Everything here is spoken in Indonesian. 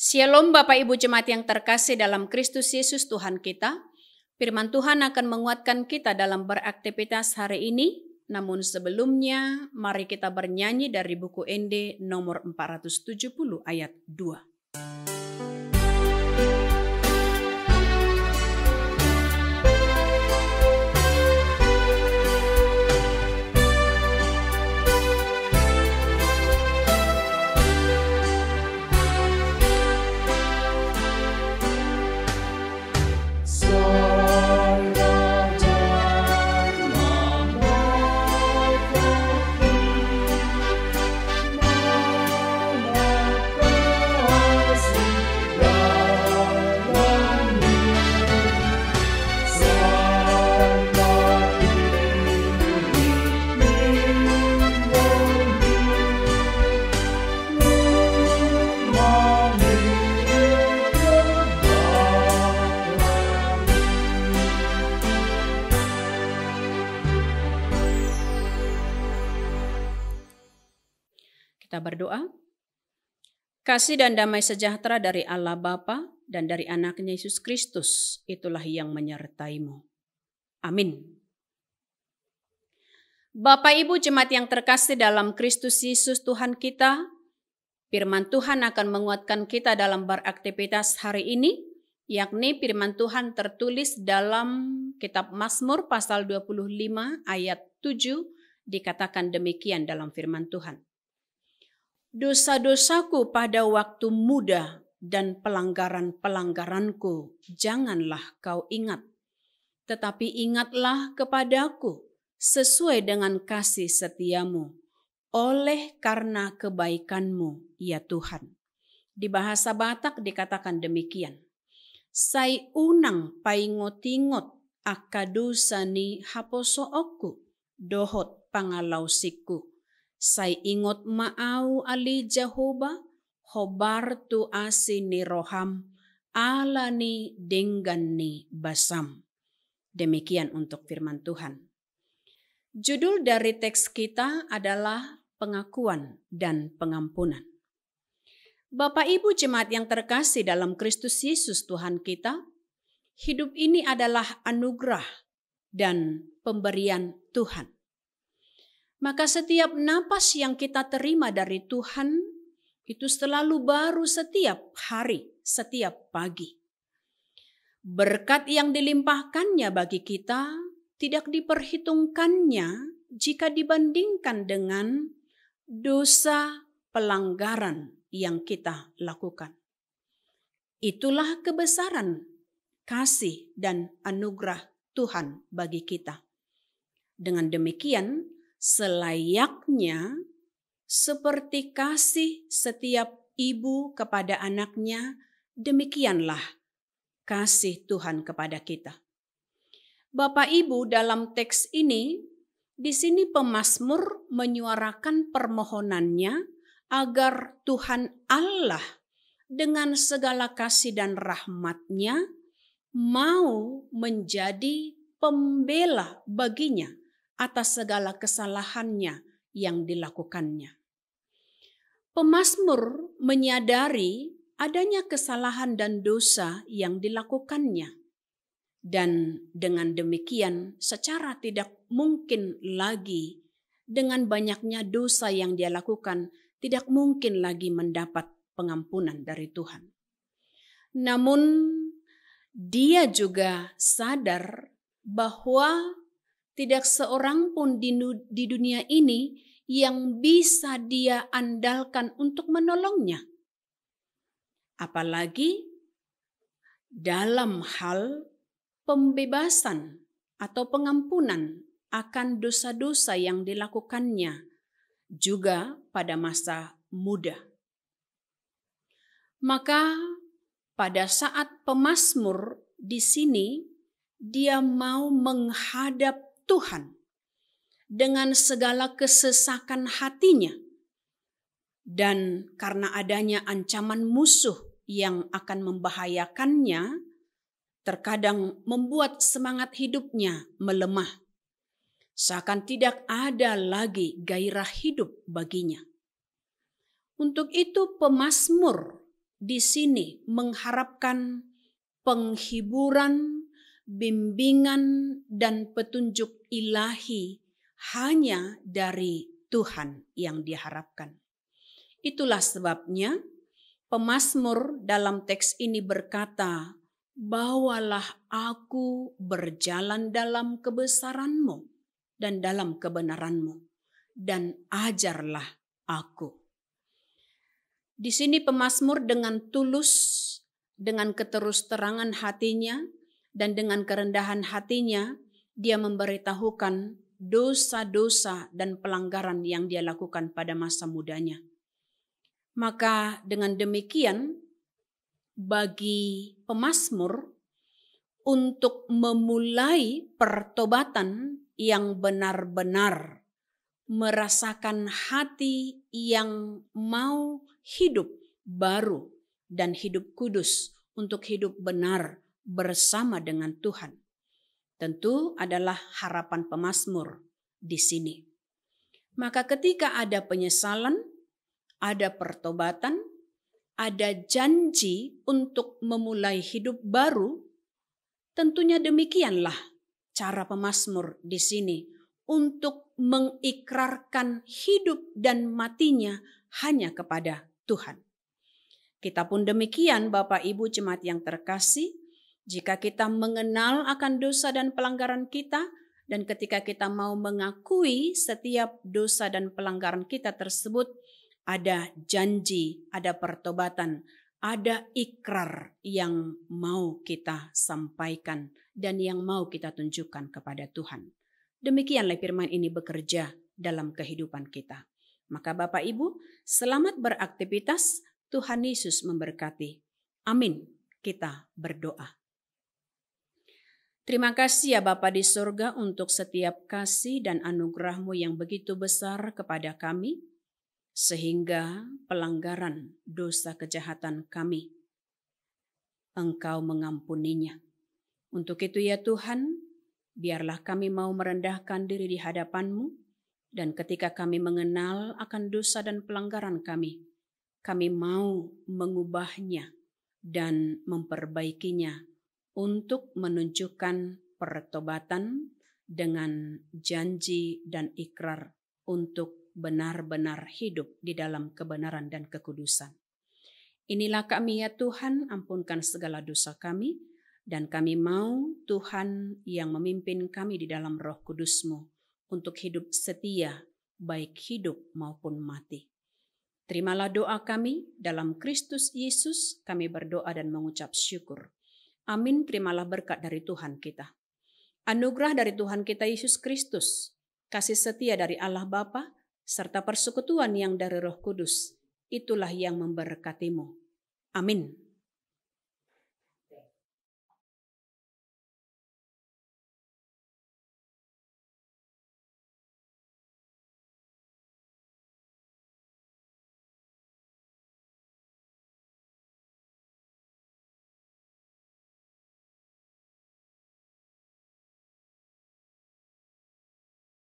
Shalom Bapak Ibu Jemaat yang terkasih dalam Kristus Yesus Tuhan kita. Firman Tuhan akan menguatkan kita dalam beraktivitas hari ini. Namun sebelumnya mari kita bernyanyi dari buku ND nomor 470 ayat 2. Kita berdoa. Kasih dan damai sejahtera dari Allah Bapa dan dari anaknya Yesus Kristus, itulah yang menyertaimu. Amin. Bapak Ibu Jemaat yang terkasih dalam Kristus Yesus Tuhan kita, firman Tuhan akan menguatkan kita dalam beraktivitas hari ini, yakni firman Tuhan tertulis dalam kitab Mazmur pasal 25 ayat 7, dikatakan demikian dalam firman Tuhan. Dosa-dosaku pada waktu muda dan pelanggaran-pelanggaranku janganlah kau ingat. Tetapi ingatlah kepadaku sesuai dengan kasih setiamu, oleh karena kebaikanmu, ya Tuhan. Di bahasa Batak dikatakan demikian. Sai unang paingot-ingot akadusani haposo oku, dohot pangalausiku. Sai ingot ma'au ali Jehovah, hobar tu asini roham, alani denggani basam. Demikian untuk firman Tuhan. Judul dari teks kita adalah pengakuan dan pengampunan. Bapak Ibu Jemaat yang terkasih dalam Kristus Yesus Tuhan kita, hidup ini adalah anugerah dan pemberian Tuhan. Maka setiap napas yang kita terima dari Tuhan itu selalu baru setiap hari, setiap pagi. Berkat yang dilimpahkannya bagi kita tidak diperhitungkannya jika dibandingkan dengan dosa pelanggaran yang kita lakukan. Itulah kebesaran kasih dan anugerah Tuhan bagi kita. Dengan demikian, selayaknya seperti kasih setiap ibu kepada anaknya, demikianlah kasih Tuhan kepada kita. Bapak Ibu, dalam teks ini, di sini pemazmur menyuarakan permohonannya agar Tuhan Allah dengan segala kasih dan rahmat-Nya mau menjadi pembela baginya atas segala kesalahannya yang dilakukannya. Pemazmur menyadari adanya kesalahan dan dosa yang dilakukannya. Dan dengan demikian secara tidak mungkin lagi dengan banyaknya dosa yang dia lakukan, tidak mungkin lagi mendapat pengampunan dari Tuhan. Namun dia juga sadar bahwa tidak seorang pun di dunia ini yang bisa dia andalkan untuk menolongnya. Apalagi dalam hal pembebasan atau pengampunan akan dosa-dosa yang dilakukannya juga pada masa muda. Maka pada saat pemazmur di sini dia mau menghadap Tuhan dengan segala kesesakan hatinya, dan karena adanya ancaman musuh yang akan membahayakannya, terkadang membuat semangat hidupnya melemah. Seakan tidak ada lagi gairah hidup baginya. Untuk itu pemazmur di sini mengharapkan penghiburan, bimbingan, dan petunjuk ilahi hanya dari Tuhan yang diharapkan. Itulah sebabnya pemazmur dalam teks ini berkata, "Bawalah aku berjalan dalam kebesaran-Mu dan dalam kebenaran-Mu, dan ajarlah aku." Di sini pemazmur dengan tulus, dengan keterus-terangan hatinya, dan dengan kerendahan hatinya, dia memberitahukan dosa-dosa dan pelanggaran yang dia lakukan pada masa mudanya. Maka dengan demikian, bagi pemazmur untuk memulai pertobatan yang benar-benar merasakan hati yang mau hidup baru dan hidup kudus untuk hidup benar bersama dengan Tuhan, tentu adalah harapan pemazmur di sini. Maka ketika ada penyesalan, ada pertobatan, ada janji untuk memulai hidup baru, tentunya demikianlah cara pemazmur di sini untuk mengikrarkan hidup dan matinya hanya kepada Tuhan. Kita pun demikian, Bapak Ibu jemaat yang terkasih, jika kita mengenal akan dosa dan pelanggaran kita, dan ketika kita mau mengakui setiap dosa dan pelanggaran kita tersebut, ada janji, ada pertobatan, ada ikrar yang mau kita sampaikan dan yang mau kita tunjukkan kepada Tuhan. Demikianlah firman ini bekerja dalam kehidupan kita. Maka Bapak Ibu, selamat beraktivitas. Tuhan Yesus memberkati. Amin. Kita berdoa. Terima kasih ya Bapa di surga untuk setiap kasih dan anugerah-Mu yang begitu besar kepada kami, sehingga pelanggaran dosa kejahatan kami, Engkau mengampuninya. Untuk itu ya Tuhan, biarlah kami mau merendahkan diri di hadapan-Mu, dan ketika kami mengenal akan dosa dan pelanggaran kami mau mengubahnya dan memperbaikinya untuk menunjukkan pertobatan dengan janji dan ikrar untuk benar-benar hidup di dalam kebenaran dan kekudusan. Inilah kami ya Tuhan, ampunkan segala dosa kami, dan kami mau Tuhan yang memimpin kami di dalam Roh Kudus-Mu untuk hidup setia, baik hidup maupun mati. Terimalah doa kami dalam Kristus Yesus, kami berdoa dan mengucap syukur. Amin. Terimalah berkat dari Tuhan kita. Anugerah dari Tuhan kita Yesus Kristus, kasih setia dari Allah Bapa, serta persekutuan yang dari Roh Kudus, itulah yang memberkatimu. Amin.